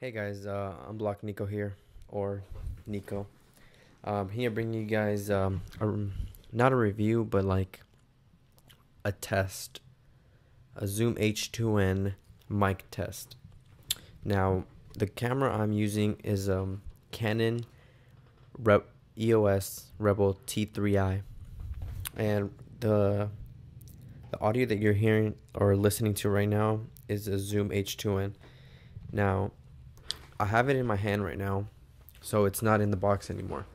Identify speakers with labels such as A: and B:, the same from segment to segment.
A: Hey guys, I'm Block Nico here, or Nico. Here bringing you guys not a review, but like a test, a Zoom H2n mic test. Now, the camera I'm using is Canon EOS Rebel T3i, and the audio that you're hearing or listening to right now is a Zoom H2n. Now, I have it in my hand right now, so it's not in the box anymore.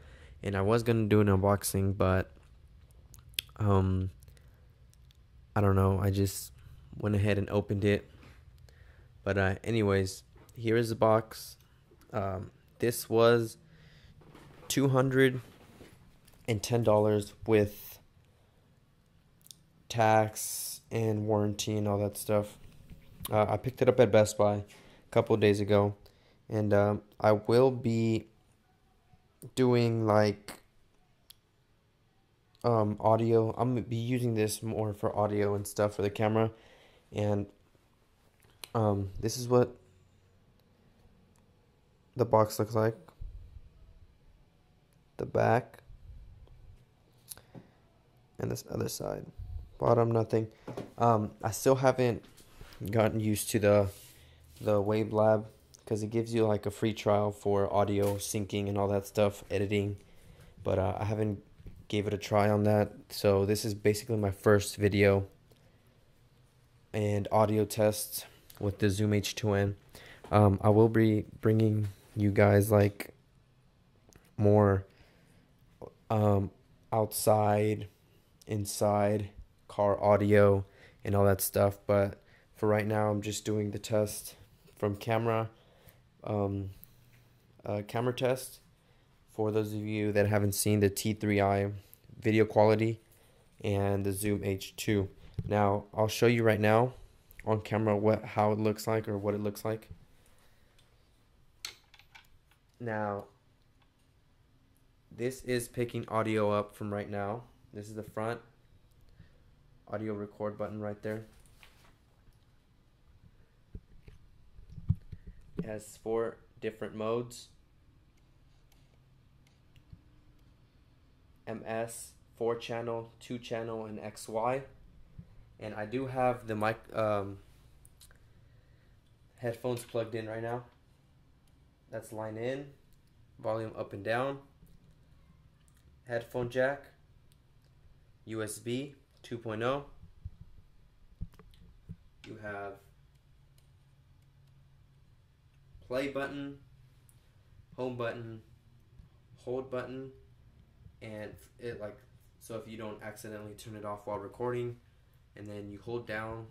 A: And I was gonna do an unboxing, but I don't know. I just went ahead and opened it. But anyways, here is the box. This was $210 with tax and warranty and all that stuff. I picked it up at Best Buy a couple days ago. And I will be doing like audio. I'm gonna be using this more for audio and stuff for the camera. And this is what the box looks like. The back and this other side. Bottom, nothing. I still haven't gotten used to the Wave Lab, because it gives you like a free trial for audio syncing and all that stuff, editing, but I haven't gave it a try on that. So this is basically my first video and audio test with the Zoom H2n. I will be bringing you guys like more outside, inside, car audio and all that stuff, but for right now I'm just doing the test from camera. Camera test for those of you that haven't seen the T3i video quality and the Zoom H2. Now I'll show you right now on camera how it looks like, or what it looks like. Now this is picking audio up from right now. This is the front audio record button right there. It has 4 different modes: MS, 4-channel, 2-channel, and XY. And I do have the mic headphones plugged in right now. That's line in, volume up and down, headphone jack, USB 2.0. You have play button, home button, hold button, and it like, so if you don't accidentally turn it off while recording, and then you hold down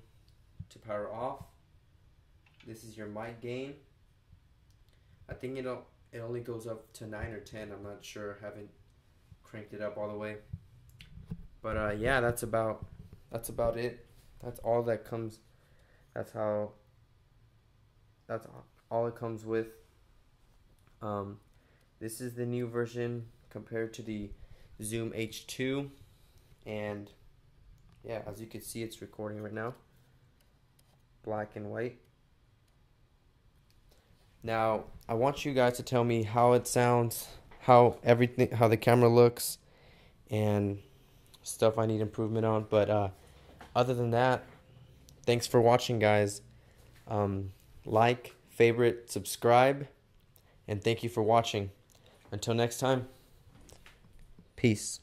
A: to power off. This is your mic gain. I think it only goes up to 9 or 10. I'm not sure. Haven't cranked it up all the way. But yeah, that's about it. That's all that comes. That's all it comes with. This is the new version compared to the Zoom H2, and yeah, as you can see, it's recording right now, black and white. Now I want you guys to tell me how it sounds, how the camera looks, and stuff I need improvement on. But other than that, thanks for watching, guys. Like, favorite, subscribe, and thank you for watching. Until next time, peace.